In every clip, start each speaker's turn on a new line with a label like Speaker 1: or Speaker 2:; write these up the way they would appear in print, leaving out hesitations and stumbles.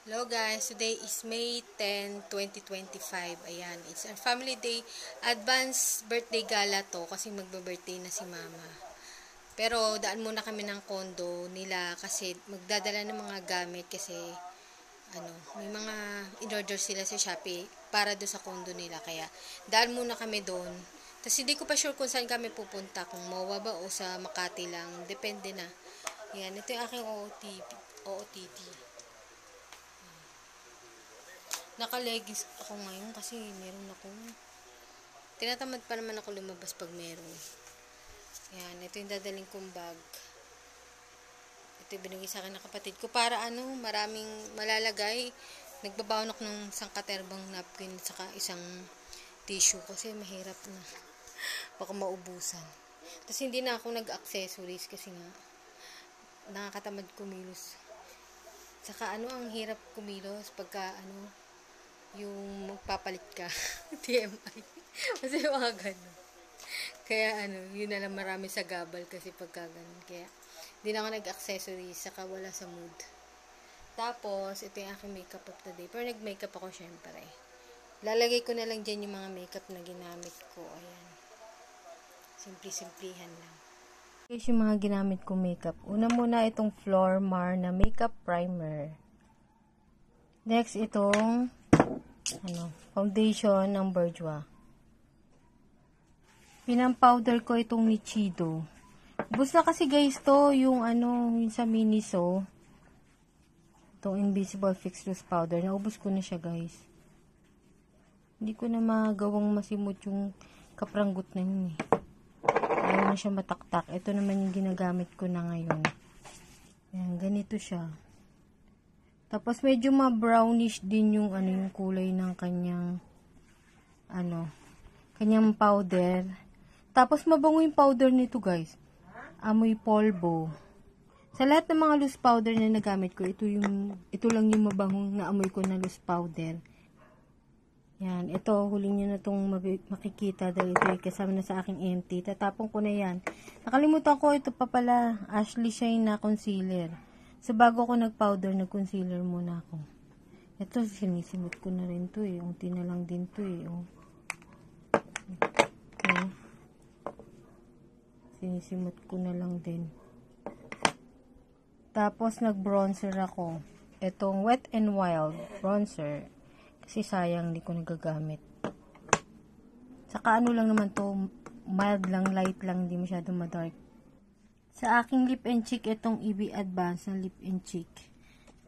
Speaker 1: Hello guys, today is May 10, 2025. Ayan, it's our family day. Advance birthday gala to kasi magbe-birthday na si mama. Pero daan muna kami ng condo nila kasi magdadala ng mga gamit kasi may mga in-order sila sa Shopee para do sa condo nila. Kaya daan muna kami doon. Tapos hindi ko pa sure kung saan kami pupunta, kung MOA ba o sa Makati lang. Depende na. Ayan, ito yung aking OOTD. Naka-leggings ako ngayon kasi meron ako. Tinatamad pa naman ako lumabas pag meron. Yan, ito yung dadaling kong bag. Ito yung binigay sa akin ng kapatid ko para maraming malalagay. Nagbabaon ako ng sangkaterbang napkin at saka isang tissue kasi mahirap na. Baka maubusan. Tapos hindi na ako nag-accessories kasi nga nakakatamad kumilos. Saka ang hirap kumilos pagka yung magpapalit ka. TMI. Kasi mga ganun. Kaya yun na lang marami sa gabal kasi pagka ganun. Kaya, hindi na ako nag-accessories, saka wala sa mood. Tapos, ito yung aking makeup of the day. Pero nag-makeup ako syempre. Lalagay ko na lang dyan yung mga makeup na ginamit ko. Ayan. Simpli-simplihan lang. Guys, yung mga ginamit ko makeup. Una muna itong Flormar na makeup primer. Next, itong foundation ng Bourjois. Pinampowder ko itong Nichido. Ubus na kasi guys to, yung yung sa Miniso. Itong Invisible Fix Loose Powder. Naubos ko na siya guys. Hindi ko na magawang masimot yung kapranggot na yun eh. Ayaw na siya mataktak. Ito naman yung ginagamit ko na ngayon. Ayan, ganito siya. Tapos medyo ma-brownish din yung yung kulay ng kanyang kanyang powder. Tapos mabango yung powder nito, guys. Amoy polvo. Sa lahat ng mga loose powder na nagamit ko, ito lang yung mabangong na amoy ko na loose powder. Yan, ito huling niyo na tong makikita dahil ito ay kasama na sa aking empty. Tatapon ko na yan. Nakalimutan ko, ito pa pala, Ashley Shine na concealer. So, bago ako nag-powder, nag-concealer muna ako. Ito, sinisimot ko na rin to eh. Unti na lang din to eh. Oh. Okay. Sinisimot ko na lang din. Tapos, nag-bronzer ako. Itong Wet n Wild bronzer. Kasi sayang, hindi ko nagagamit. Saka lang naman to, mild lang, light lang, hindi masyadong madark. Sa aking lip and cheek, itong EB Advance na lip and cheek.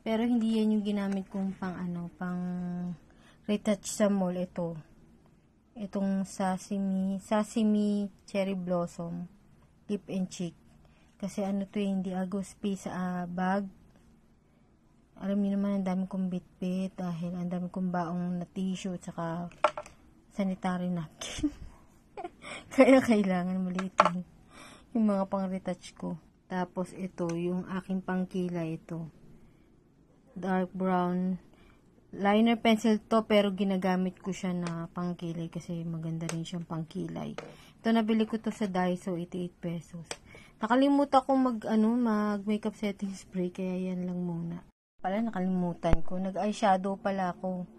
Speaker 1: Pero hindi yan yung ginamit kong pang retouch sa mall. Itong Sesame Cherry Blossom lip and cheek. Kasi to hindi agospi sa bag. Alam niyo naman, ang dami kong bit-bit dahil ang dami kong baong na tissue at saka sanitary napkin. Kaya kailangan maliitin yung mga pang-retouch ko. Tapos ito, yung aking pangkilay ito. Dark brown liner pencil to, pero ginagamit ko siya na pangkilay kasi maganda rin siyang pangkilay. Ito, nabili ko to sa Daiso, 88 pesos. Nakalimutan ko mag makeup setting spray, kaya yan lang muna. Nakalimutan ko. Nag-eyeshadow pala ako.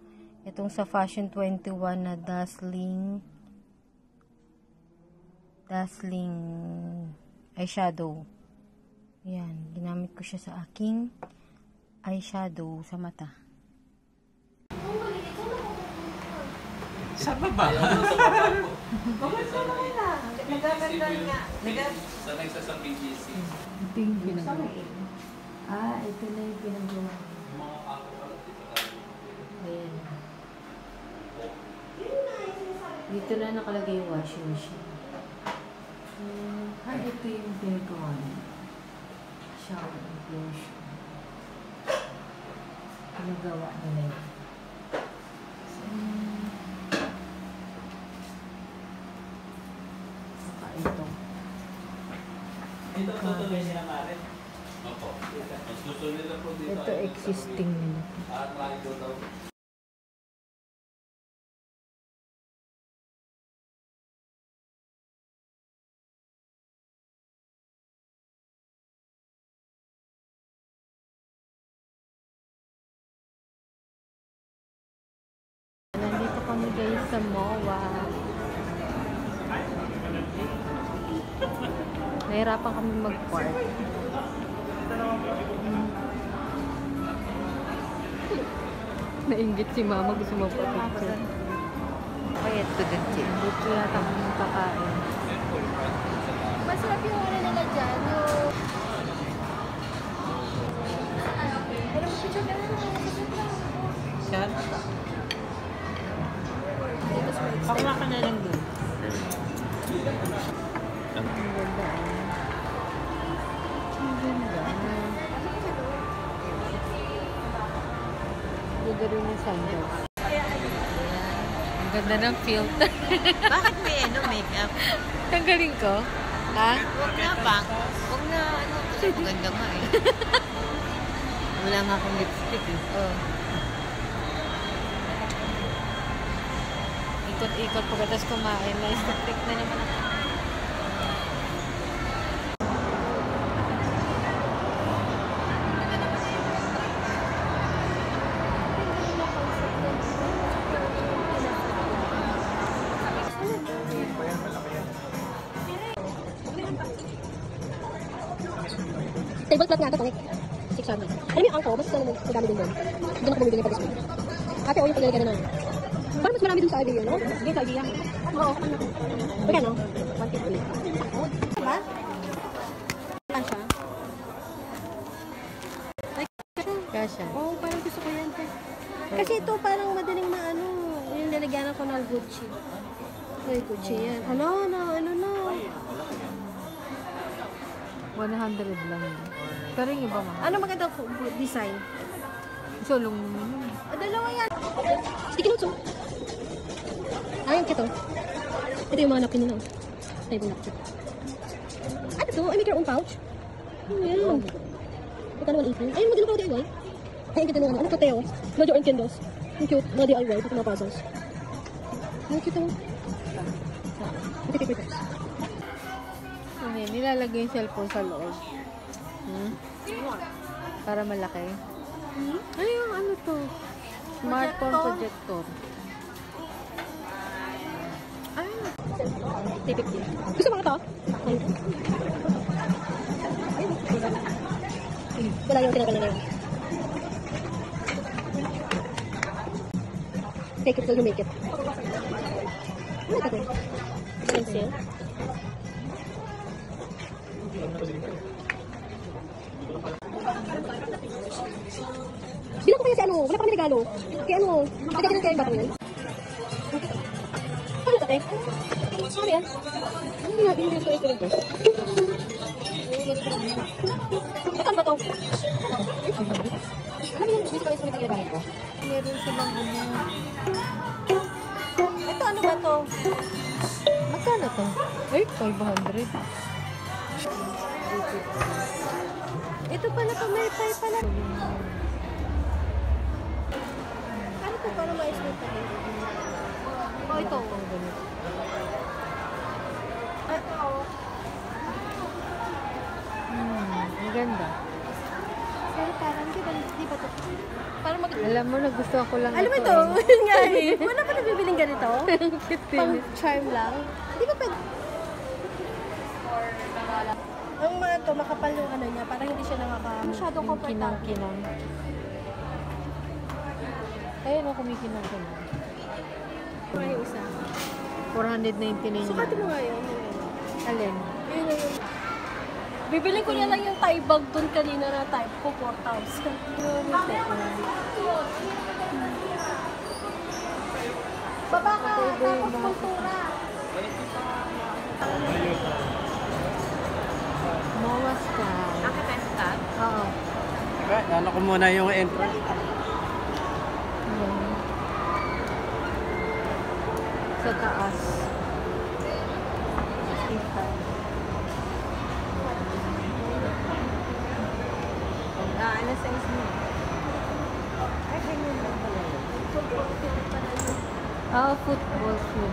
Speaker 1: Itong sa Fashion 21 na Dazzling eyeshadow. Yan, ginamit ko siya sa aking eyeshadow sa mata.
Speaker 2: Sa baba?
Speaker 3: Sa baba po.
Speaker 1: Nagaganda nga.
Speaker 3: Sanay sa BGC.
Speaker 1: Ito yung pinagawa. Ito na yung pinagawa.
Speaker 3: Mga ako pala dito tayo.
Speaker 1: Ayan. Dito na nakalagay yung washing machine. Ito yung pinagawa niya. Shower enclosure. Pinagawa nila yun. Saka ito.
Speaker 3: Dito tutuloy niya natin. Opo. Mas gusto nila po dito.
Speaker 1: Ito existing nila.
Speaker 3: Try daw.
Speaker 1: sa MOA. Nahirapan kami mag-park. Nainggit si mama, gusto mo pa picture.
Speaker 4: Bayad ko dun, Chick.
Speaker 1: Dito yata kami kakain.
Speaker 5: Masarap yung ano nila dyan. Yung... Pero picture ka na.
Speaker 4: Siya? Pakla ka na lang dun.
Speaker 1: Ang ganda. Ang ganda. Ganda rin yung sandals. Ang ganda ng filter.
Speaker 4: Bakit may makeup?
Speaker 1: Tanggalin ko? Ha?
Speaker 4: Huwag na pa. Huwag na, kasi maganda nga eh. Wala nga akong lipstick eh.
Speaker 1: Oh. Ikot-ikot pagkatapos kumain. Na-stick na naman ako.
Speaker 5: Tablecloth nga ito, pangit. 600. Alam mo yung angko, mas madami din doon. Doon ako bumibili pa display. Ate, o yung paglalagyan na nun. Parang mas marami dun sa IBU, no? Sige, sa IBU. Oo. Magkano? 150. Diba? Saan siya?
Speaker 1: Kasha.
Speaker 5: Oo, parang gusto ko yan. Kasi ito parang madaling maano. Yung lalagyan ko ng Gucci. Ay, Gucci yan. Ano na.
Speaker 1: 100 lang yun. Pero yung iba mga.
Speaker 5: Ano maganda po design?
Speaker 1: Sulong naman.
Speaker 5: Dalawa yan. Sticky notes, oh. Ayun, kito. Ito yung mga napkin nila, oh. Table napkin. Ano to? I make your own pouch? Ayan. Ito naman 18. Ayun, maganda pa DIY. Ay, ang ganda naman. Ano to, Teo? Load your own candles. Ang cute. Mga DIY. Pati mga puzzles. Ang cute, oh. Ito, paper cups.
Speaker 1: Hindi, nilalagay yung cellphone sa loob. Para malaki. Ay, yung ano to? Smartphone projector. Ay,
Speaker 5: Tipik din. Gusto mo ito? Wala yung tinatala na yun. Take it till you make it. Ano ito? Pencil. Bilang ko kaya si ano, wala pa kami regalo. Kaya ano, lagyan natin ba ito yan? Ano ito, Tek? Ano yan? Ano yung natin yung ito ito? Saan ba ito? Ano yung gusto ko yung ginagawa ko?
Speaker 1: meron silang ano.
Speaker 5: Ito ano ba ito?
Speaker 1: Magkano to? Ay, 500.
Speaker 5: Ito pala pa, may pay pala. Ano ito para mais na ito? O ito.
Speaker 1: Ang ganda.
Speaker 5: Pero parang di ba ito? Para mag...
Speaker 1: Alam mo, nagustuhan ko lang
Speaker 5: Alam mo ito? Yun nga eh. Wala pa nabibiling ganito? Pang charm lang. Di ba pwede? Ang mga to, makapal yung ano niya. Parang hindi siya masyadong comfortable.
Speaker 1: Kinang-kinang. Ayun o, kumikinang-kinang.
Speaker 5: Ito yung isa.
Speaker 1: 499
Speaker 5: Sukatin mo nga yun.
Speaker 1: Alin?
Speaker 5: Yun na yun. Bibiling ko na lang yung tie bag dun kanina na type ko, 4,000. Baba ka, tapos kultura.
Speaker 1: Mawas ka.
Speaker 4: Nakatest ka?
Speaker 1: Oo.
Speaker 2: Ano ko muna yung entrance.
Speaker 1: Yan. Sa taas.
Speaker 4: Ano size mo?
Speaker 1: Ay, ganyan lang pala. Football shoe.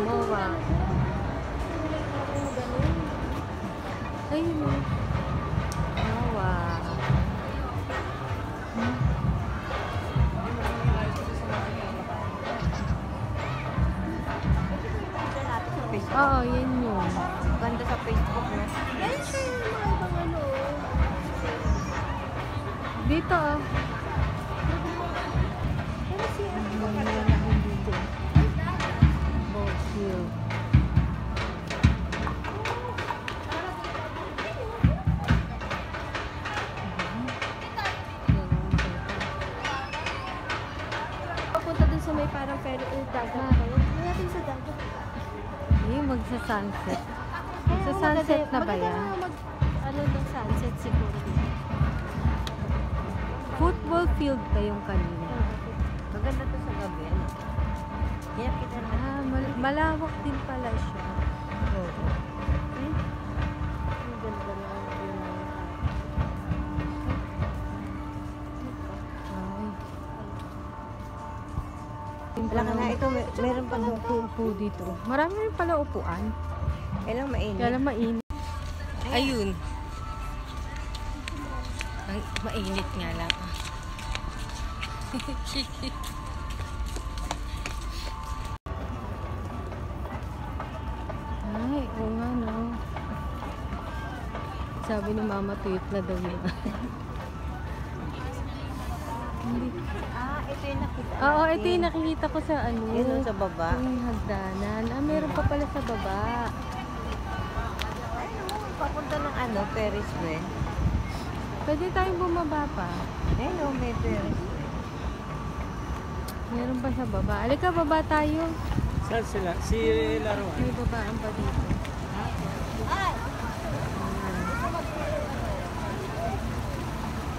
Speaker 1: Mowa. Ayun o. Mowa. Oo, yun yun.
Speaker 4: Ganda sa Facebook na.
Speaker 5: Ayun siya yung mga ibang ano.
Speaker 1: Dito, oh.
Speaker 5: Ano siya?
Speaker 1: Dito. Both Hill.
Speaker 5: Papunta dun sa may parang ferry dagat. Hindi natin sa dagat.
Speaker 1: Eh, magsa-sunset. Magsa-sunset na ba yan?
Speaker 5: Ano ng sunset siguro.
Speaker 1: Football field pa yung kanina.
Speaker 4: Maganda to sa gabi. Ano? Yan kita na.
Speaker 1: Ah, malawak din pala siya. Oo.
Speaker 5: Ang ganda na yun.
Speaker 1: Ay.
Speaker 4: Wala ka na. Ito, meron pa doon.
Speaker 1: Upo dito. Marami rin pala upuan.
Speaker 4: Kailang mainit.
Speaker 1: Kaya lang mainit. Ayun. Ang mainit nga lang. Ay, oo nga no. Sabi ni Mama, tweet na daw yun. Hindi.
Speaker 4: Ito yung nakita
Speaker 1: Oo,
Speaker 4: natin.
Speaker 1: ito yung nakikita ko sa ano.
Speaker 4: Yun yung sa baba.
Speaker 1: Yung hagdanan. Ah, meron pa pala sa baba.
Speaker 4: Papunta ng ano, Ferris wheel.
Speaker 1: Pwede tayong bumaba pa.
Speaker 4: Ayun, may Ferris wheel.
Speaker 1: Meron pa sa baba. Alika, baba tayo.
Speaker 2: Saan sila? Si Laruan.
Speaker 1: May babaan pa dito.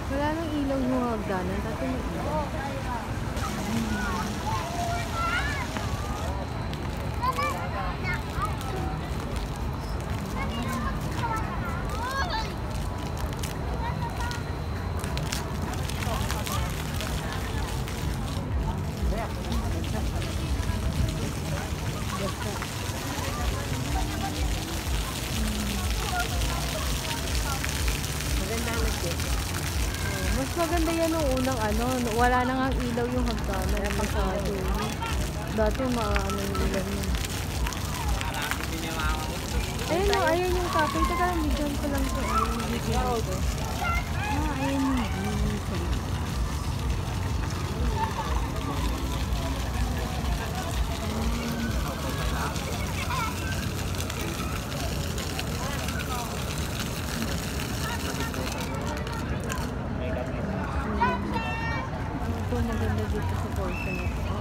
Speaker 1: Wala nang ilaw yung hagdanan. Dati may ilaw.
Speaker 4: Maganda na siya.
Speaker 1: Mas maganda yan nung unang ano. Wala na nga ilaw yung hagdanan. Masyado. Dati maano yung ilaw yun. Ayun o, ayun yung cafe. Teka lang, bigyan ko lang ito. Ayun yung video ko. Ayun yung video ko. Ito maganda dito sa portion na ito.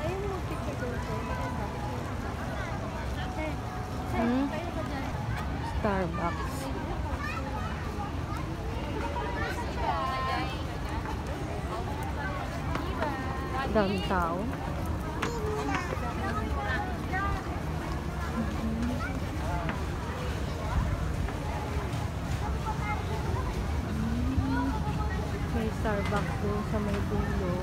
Speaker 5: Ayun yung picture ko.
Speaker 1: Hmm? Starbucks. Daming tao. May Starbucks doon sa may dulo.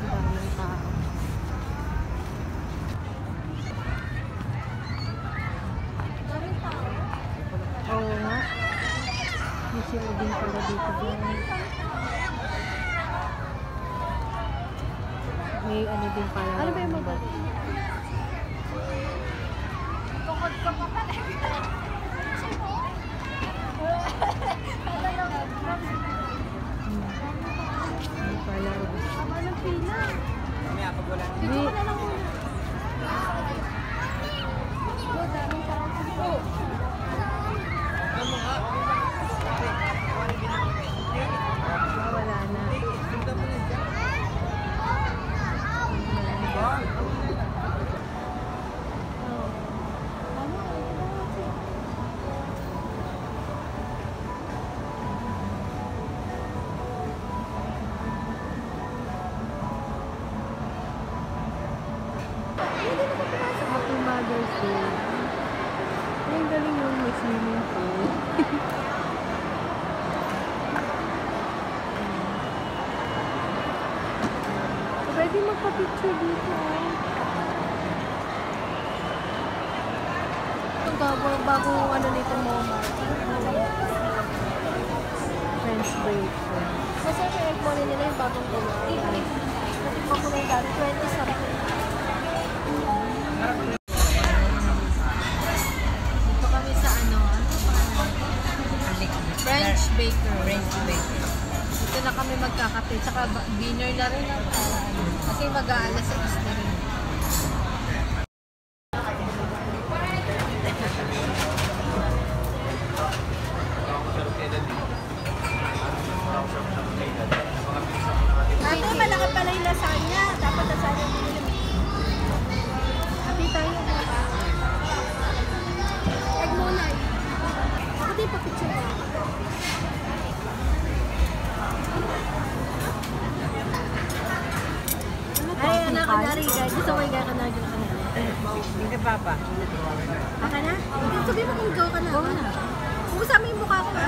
Speaker 1: Daming tao. Oo nga. May sila din pala dito guys. May ano din pala.
Speaker 5: Ano ba yung mga
Speaker 1: May pala.
Speaker 5: Tama ng pila.
Speaker 1: May,
Speaker 5: Dito ka na lang muna. Oh, daming tao.
Speaker 1: wala na.
Speaker 5: siya dito.
Speaker 1: Ang bagong ano nito mo, French break.
Speaker 5: Masarap yung egg money nila yung bagong gulay. Natikman ko na yung dati. 20 sarap.
Speaker 1: Dito kami sa ano French Baker.
Speaker 4: French baker.
Speaker 1: Dito na kami magkakape. Tsaka dinner na rin ang kasi mag-aalas sa na rin.
Speaker 5: Ate, malaki pala yung lasagna. Dapat lasagna din nila. Ate tayo. Egg monay. Ako din pa-picture ko. Ay, anak ka na rin, guys. Gusto mo yung ka na rin.
Speaker 4: Hindi papa.
Speaker 5: Aka na? Sabi mo kung go ka na. Go na. Kung gusto mo yung mukha ko, ha?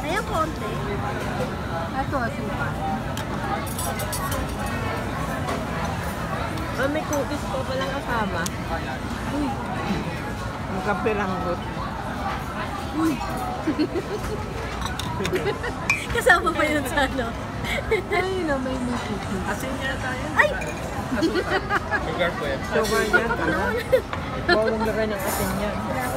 Speaker 5: Ayan, konti.
Speaker 1: Ito, asupa.
Speaker 4: May cookies pa palang kasama. Ang kapiranggot.
Speaker 5: Kasama pa yun sa ano?
Speaker 1: Ayun na, may cookies.
Speaker 2: Asin niya tayo.
Speaker 5: Ay!
Speaker 3: Sugar po yan.
Speaker 4: Sugar yan. Bawal na kayo ng asin yan.
Speaker 5: Salamat.